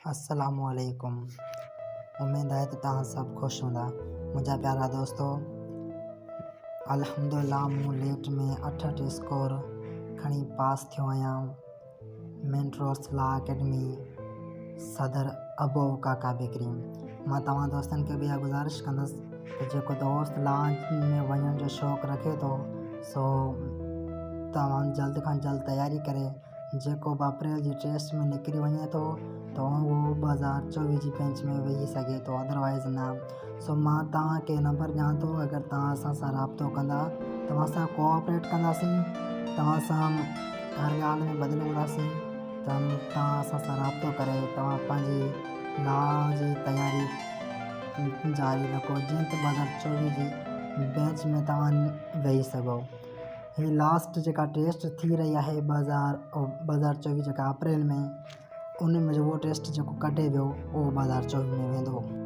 अस्सलामुअलैकुम। उम्मीद है त तव्हां सभु ख़ुशि हूंदा। मुंहिंजा प्यारा दोस्तो, अल्हम्दुलिल्लाह मूं लेट में 68 स्कोर खणी पास थियो आहियां। मेंटोर्स लॉ अकेडमी सदर अबू काका बेकरी। मां तव्हां दोस्तनि खे बि इहा गुज़ारिश कंदुसि त जेको दोस्त लॉ में वञण जो शौक़ु रखे थो सो तव्हां जल्द खां जल्द तयारी करे। जेको बि अप्रैल जी टेस्ट में निकिरी वञे थो त उहो 2024 जी बेंच में वेही सघे थो, अदरवाइज़ न। सो मां तव्हांखे नंबर ॾियां थो, अगरि तव्हां असां सां राब्तो कंदा, तव्हां सां कोऑपरेट कंदासीं, तव्हां सां हर ॻाल्हि में बदिलूंदासीं त तव्हां असां सां राब्तो करे तव्हां पंहिंजी लॉ जी तयारी जारी रखो, जीअं त 2024 जी बेंच में तव्हां वेही सघो। हीअ लास्ट जेका टेस्ट थी रही आहे 2024 जेका अप्रैल में, उन में उहो टेस्ट जेको कढे वियो उहो 2024 में वेंदो।